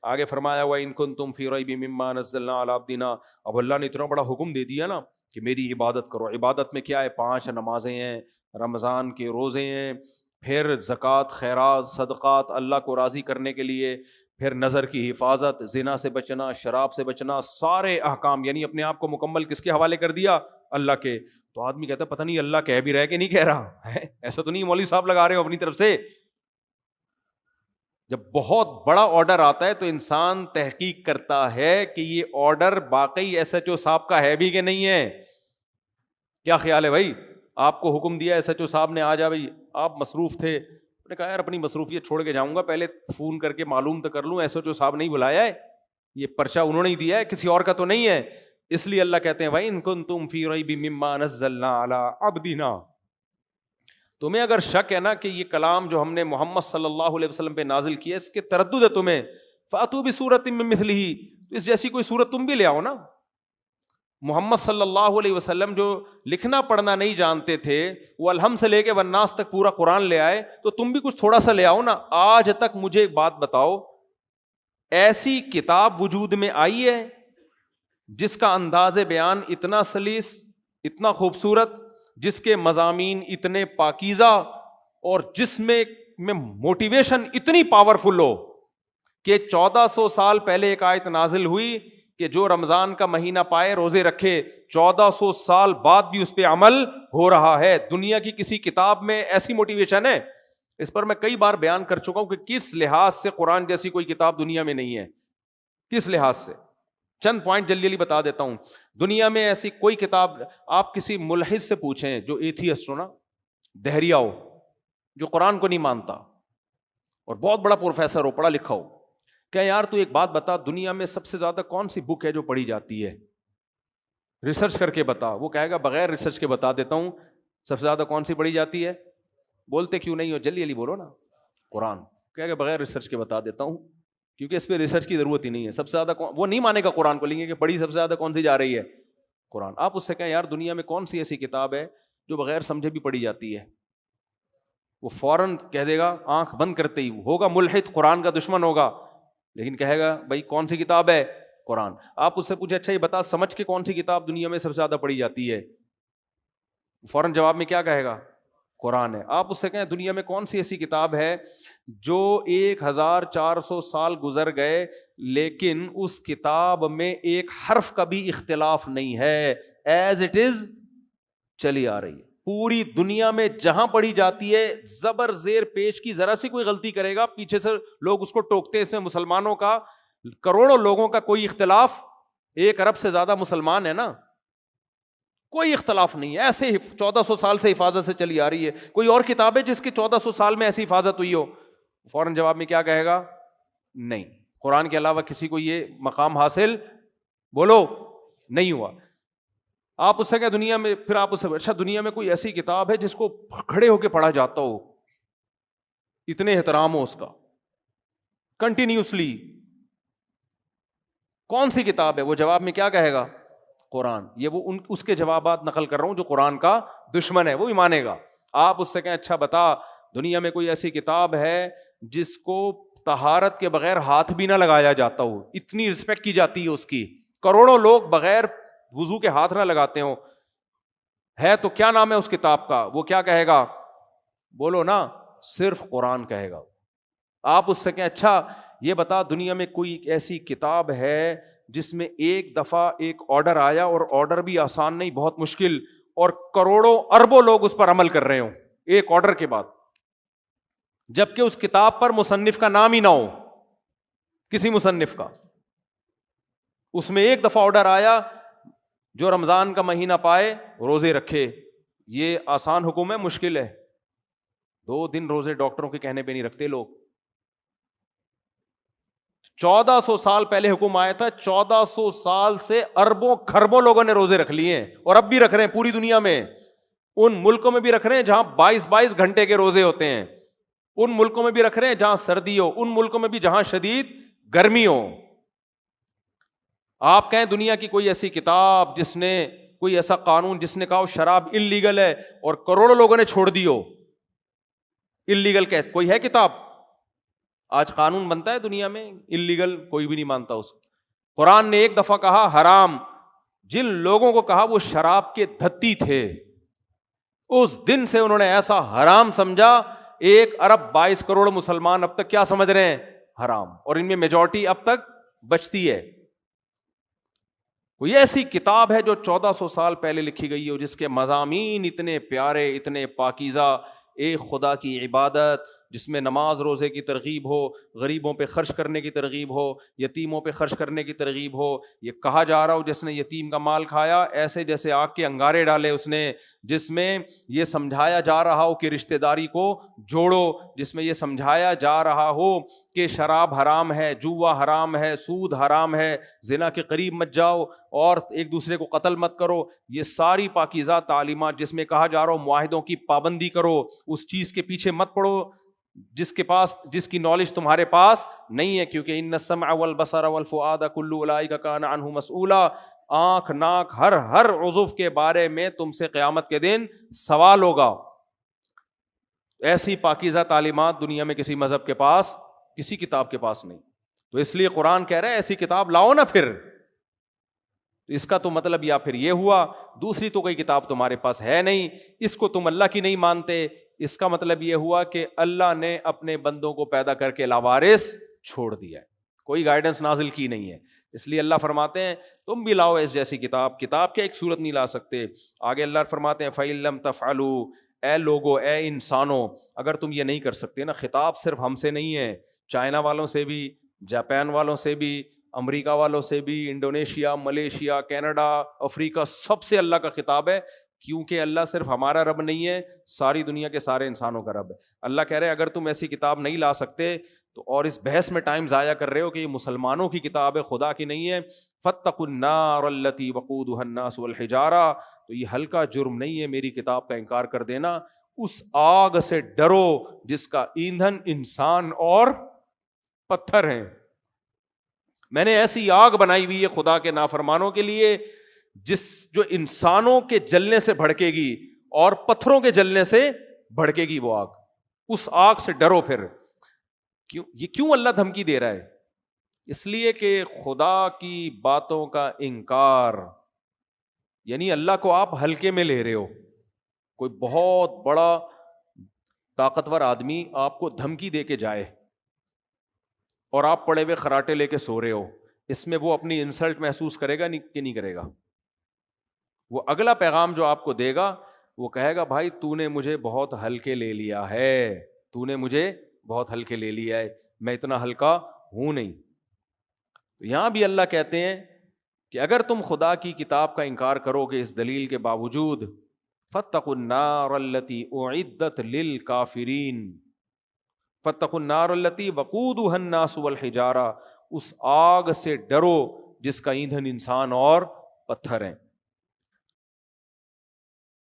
آگے فرمایا وَإِن كُنتُمْ فِي رَيْبٍ مِّمَّا نَزَّلْنَا عَلَىٰ عَبْدِنَا، اب اللہ نے اتنا بڑا حکم دے دیا نا کہ میری عبادت کرو. عبادت میں کیا ہے؟ 5 نمازیں ہیں، رمضان کے روزے ہیں، پھر زکوٰۃ، خیرات، صدقات اللہ کو راضی کرنے کے لیے، پھر نظر کی حفاظت، زنا سے بچنا، شراب سے بچنا، سارے احکام. یعنی اپنے آپ کو مکمل کس کے حوالے کر دیا؟ اللہ کے. تو آدمی کہتا ہے پتہ نہیں اللہ کہہ بھی رہا ہے کہ نہیں کہہ رہا ہے، ایسا تو نہیں مولوی صاحب لگا رہے ہو اپنی طرف سے. جب بہت بڑا آرڈر آتا ہے تو انسان تحقیق کرتا ہے کہ یہ آرڈر واقعی ایس ایچ او صاحب کا ہے بھی کہ نہیں ہے. کیا خیال ہے بھائی؟ آپ کو حکم دیا ایس ایچ او صاحب نے، آ جا بھائی، آپ مصروف تھے، نے کہا یار اپنی مصروفیت چھوڑ کے جاؤں گا، پہلے فون کر کے معلوم تو کر لوں ایس ایچ او صاحب نہیں بلایا ہے، یہ پرچہ انہوں نے ہی دیا ہے، کسی اور کا تو نہیں ہے. اس لیے اللہ کہتے ہیں وَإِن كُنتُمْ فِي رَيْبٍ مِّمَّا نَزَّلْنَا عَلَىٰ عَبْدِنَا. تمہیں اگر شک ہے نا کہ یہ کلام جو ہم نے محمد صلی اللہ علیہ وسلم پہ نازل کیا اس کے تردد ہے تمہیں، فَأْتُوا بِسُورَةٍ مِّن مِّثْلِهِ، اس جیسی کوئی سورت تم بھی لے آؤ نا. محمد صلی اللہ علیہ وسلم جو لکھنا پڑھنا نہیں جانتے تھے، وہ الحم سے لے کے والناس تک پورا قرآن لے آئے، تو تم بھی کچھ تھوڑا سا لے آؤ نا. آج تک مجھے ایک بات بتاؤ، ایسی کتاب وجود میں آئی ہے جس کا انداز بیان اتنا سلیس، اتنا خوبصورت، جس کے مضامین اتنے پاکیزہ، اور جس میں موٹیویشن اتنی پاورفل ہو کہ 1400 سال پہلے ایک آیت نازل ہوئی کہ جو رمضان کا مہینہ پائے روزے رکھے، 1400 سال بعد بھی اس پہ عمل ہو رہا ہے. دنیا کی کسی کتاب میں ایسی موٹیویشن ہے؟ اس پر میں کئی بار بیان کر چکا ہوں کہ کس لحاظ سے قرآن جیسی کوئی کتاب دنیا میں نہیں ہے، کس لحاظ سے. چند پوائنٹ جلدی جلدی بتا دیتا ہوں. دنیا میں ایسی کوئی کتاب، آپ کسی ملحد سے پوچھیں جو ایتھیسٹ ہو نا، دہریہ ہو، جو قرآن کو نہیں مانتا اور بہت بڑا پروفیسر ہو، پڑھا لکھا ہو، کہ یار تو ایک بات بتا، دنیا میں سب سے زیادہ کون سی بک ہے جو پڑھی جاتی ہے؟ ریسرچ کر کے بتا. وہ کہے گا بغیر ریسرچ کے بتا دیتا ہوں، سب سے زیادہ کون سی پڑھی جاتی ہے؟ بولتے کیوں نہیں ہو؟ جلدی جلدی بولو نا. قرآن. کہے گا بغیر ریسرچ کے بتا دیتا ہوں، کیونکہ اس پہ ریسرچ کی ضرورت ہی نہیں ہے. سب سے زیادہ وہ نہیں مانے گا قرآن کو، لیں گے کہ پڑھی سب سے زیادہ کون سی جا رہی ہے؟ قرآن. آپ اس سے کہیں یار دنیا میں کون سی ایسی کتاب ہے جو بغیر سمجھے بھی پڑھی جاتی ہے؟ وہ فوراً کہہ دے گا، آنکھ بند کرتے ہی. ہوگا ملحد، قرآن کا دشمن ہوگا، لیکن کہے گا بھائی کون سی کتاب ہے؟ قرآن. آپ اس سے پوچھے اچھا یہ بتا سمجھ کے کون سی کتاب دنیا میں سب سے زیادہ پڑھی جاتی ہے؟ فوراً جواب میں کیا کہے گا؟ قرآن ہے. آپ اس سے کہیں دنیا میں کون سی ایسی کتاب ہے جو 1400 سال گزر گئے لیکن اس کتاب میں ایک حرف کا بھی اختلاف نہیں ہے، ایز اٹ از چلی آ رہی ہے. پوری دنیا میں جہاں پڑھی جاتی ہے، زبر زیر پیش کی ذرا سی کوئی غلطی کرے گا پیچھے سے لوگ اس کو ٹوکتے ہیں. اس میں مسلمانوں کا، کروڑوں لوگوں کا کوئی اختلاف، 1 ارب سے زیادہ مسلمان ہے نا، کوئی اختلاف نہیں ہے. ایسے 1400 سال سے حفاظت سے چلی آ رہی ہے. کوئی اور کتاب ہے جس کی 1400 سال میں ایسی حفاظت ہوئی ہو؟ فوراً جواب میں کیا کہے گا؟ نہیں. قرآن کے علاوہ کسی کو یہ مقام حاصل، بولو، نہیں ہوا. آپ اس سے کہ دنیا میں، پھر آپ اس سے اچھا دنیا میں کوئی ایسی کتاب ہے جس کو کھڑے ہو کے پڑھا جاتا ہو، اتنے احترام ہو اس کا کنٹینیوسلی، کون سی کتاب ہے؟ وہ جواب میں کیا کہے گا؟ قرآن. یہ وہ اس کے جوابات نقل کر رہا ہوں جو قرآن کا دشمن ہے، وہ بھی مانے گا. آپ اس سے کہیں اچھا بتا دنیا میں کوئی ایسی کتاب ہے جس کو طہارت کے بغیر ہاتھ بھی نہ لگایا جاتا ہو، اتنی رسپیکٹ کی جاتی ہے اس کی، کروڑوں لوگ بغیر وضو کے ہاتھ نہ لگاتے ہوں، ہے تو کیا نام ہے اس کتاب کا؟ وہ کیا کہے گا؟ بولو نا، صرف قرآن کہے گا. آپ اس سے کہیں اچھا یہ بتا دنیا میں کوئی ایسی کتاب ہے جس میں ایک دفعہ ایک آرڈر آیا، اور آرڈر بھی آسان نہیں، بہت مشکل، اور کروڑوں اربوں لوگ اس پر عمل کر رہے ہوں ایک آرڈر کے بعد، جبکہ اس کتاب پر مصنف کا نام ہی نہ ہو، کسی مصنف کا. اس میں ایک دفعہ آرڈر آیا جو رمضان کا مہینہ پائے روزے رکھے. یہ آسان حکم ہے؟ مشکل ہے. 2 دن روزے ڈاکٹروں کے کہنے پہ نہیں رکھتے لوگ. 1400 سال پہلے حکم آیا تھا، 1400 سال سے اربوں کھربوں لوگوں نے روزے رکھ لیے ہیں، اور اب بھی رکھ رہے ہیں پوری دنیا میں. ان ملکوں میں بھی رکھ رہے ہیں جہاں 22 گھنٹے کے روزے ہوتے ہیں، ان ملکوں میں بھی رکھ رہے ہیں جہاں سردی ہو، ان ملکوں میں بھی جہاں شدید گرمی ہو. آپ کہیں دنیا کی کوئی ایسی کتاب جس نے، کوئی ایسا قانون جس نے کہا شراب انلیگل ہے اور کروڑوں لوگوں نے چھوڑ دی ہو؟ انلیگل کوئی ہے کتاب؟ آج قانون بنتا ہے دنیا میں اللیگل، کوئی بھی نہیں مانتا اس کو. قرآن نے ایک دفعہ کہا حرام. جن لوگوں کو کہا وہ شراب کے دھتی تھے، اس دن سے انہوں نے ایسا حرام سمجھا. 1 ارب 22 کروڑ مسلمان اب تک کیا سمجھ رہے ہیں؟ حرام. اور ان میں میجورٹی اب تک بچتی ہے. کوئی ایسی کتاب ہے جو 1400 سال پہلے لکھی گئی ہو جس کے مضامین اتنے پیارے، اتنے پاکیزہ، ایک خدا کی عبادت جس میں نماز روزے کی ترغیب ہو، غریبوں پہ خرچ کرنے کی ترغیب ہو، یتیموں پہ خرچ کرنے کی ترغیب ہو. یہ کہا جا رہا ہو جس نے یتیم کا مال کھایا ایسے جیسے آگ کے انگارے ڈالے اس نے. جس میں یہ سمجھایا جا رہا ہو کہ رشتہ داری کو جوڑو، جس میں یہ سمجھایا جا رہا ہو کہ شراب حرام ہے، جوا حرام ہے، سود حرام ہے، زنا کے قریب مت جاؤ اور ایک دوسرے کو قتل مت کرو. یہ ساری پاکیزہ تعلیمات جس میں کہا جا رہا ہو معاہدوں کی پابندی کرو، اس چیز کے پیچھے مت پڑو جس کی نالج تمہارے پاس نہیں ہے. کیونکہ ان السمع والبصر والفؤاد کل اولئک کان عنہ مسئولا. آنکھ ناک ہر عضو کے بارے میں تم سے قیامت کے دن سوال ہوگا. ایسی پاکیزہ تعلیمات دنیا میں کسی مذہب کے پاس، کسی کتاب کے پاس نہیں. تو اس لیے قرآن کہہ رہا ہے ایسی کتاب لاؤ نا. پھر اس کا تو مطلب یا پھر یہ ہوا دوسری تو کوئی کتاب تمہارے پاس ہے نہیں، اس کو تم اللہ کی نہیں مانتے. اس کا مطلب یہ ہوا کہ اللہ نے اپنے بندوں کو پیدا کر کے لاوارث چھوڑ دیا ہے، کوئی گائیڈنس نازل کی نہیں ہے. اس لیے اللہ فرماتے ہیں تم بھی لاؤ اس جیسی کتاب. کتاب کیا ایک صورت نہیں لا سکتے. آگے اللہ فرماتے ہیں فَإِن لَمْ تَفْعَلُوا، اے لوگو، اے انسانوں، اگر تم یہ نہیں کر سکتے نا. خطاب صرف ہم سے نہیں ہے، چائنا والوں سے بھی، جاپان والوں سے بھی، امریکہ والوں سے بھی، انڈونیشیا، ملیشیا، کینیڈا، افریقہ، سب سے اللہ کا خطاب ہے. کیونکہ اللہ صرف ہمارا رب نہیں ہے، ساری دنیا کے سارے انسانوں کا رب ہے. اللہ کہہ رہے اگر تم ایسی کتاب نہیں لا سکتے تو اور اس بحث میں ٹائم ضائع کر رہے ہو کہ یہ مسلمانوں کی کتاب ہے، خدا کی نہیں ہے. فاتقوا النار التي وقودها الناس والحجارہ، تو یہ ہلکا جرم نہیں ہے میری کتاب کا انکار کر دینا. اس آگ سے ڈرو جس کا ایندھن انسان اور پتھر ہیں. میں نے ایسی آگ بنائی ہوئی ہے خدا کے نافرمانوں کے لیے جو انسانوں کے جلنے سے بھڑکے گی اور پتھروں کے جلنے سے بھڑکے گی وہ آگ. اس آگ سے ڈرو. پھر کیوں اللہ دھمکی دے رہا ہے؟ اس لیے کہ خدا کی باتوں کا انکار، یعنی اللہ کو آپ ہلکے میں لے رہے ہو. کوئی بہت بڑا طاقتور آدمی آپ کو دھمکی دے کے جائے اور آپ پڑے ہوئے خراٹے لے کے سو رہے ہو، اس میں وہ اپنی انسلٹ محسوس کرے گا کہ نہیں کرے گا؟ وہ اگلا پیغام جو آپ کو دے گا وہ کہے گا بھائی تو نے مجھے بہت ہلکے لے لیا ہے، تو نے مجھے بہت ہلکے لے لیا ہے، میں اتنا ہلکا ہوں نہیں. تو یہاں بھی اللہ کہتے ہیں کہ اگر تم خدا کی کتاب کا انکار کرو گے اس دلیل کے باوجود، فاتقوا النار التي اعدت للکافرین، فاتقوا النار التي وقودها الناس والحجارہ، اس آگ سے ڈرو جس کا ایندھن انسان اور پتھر ہیں.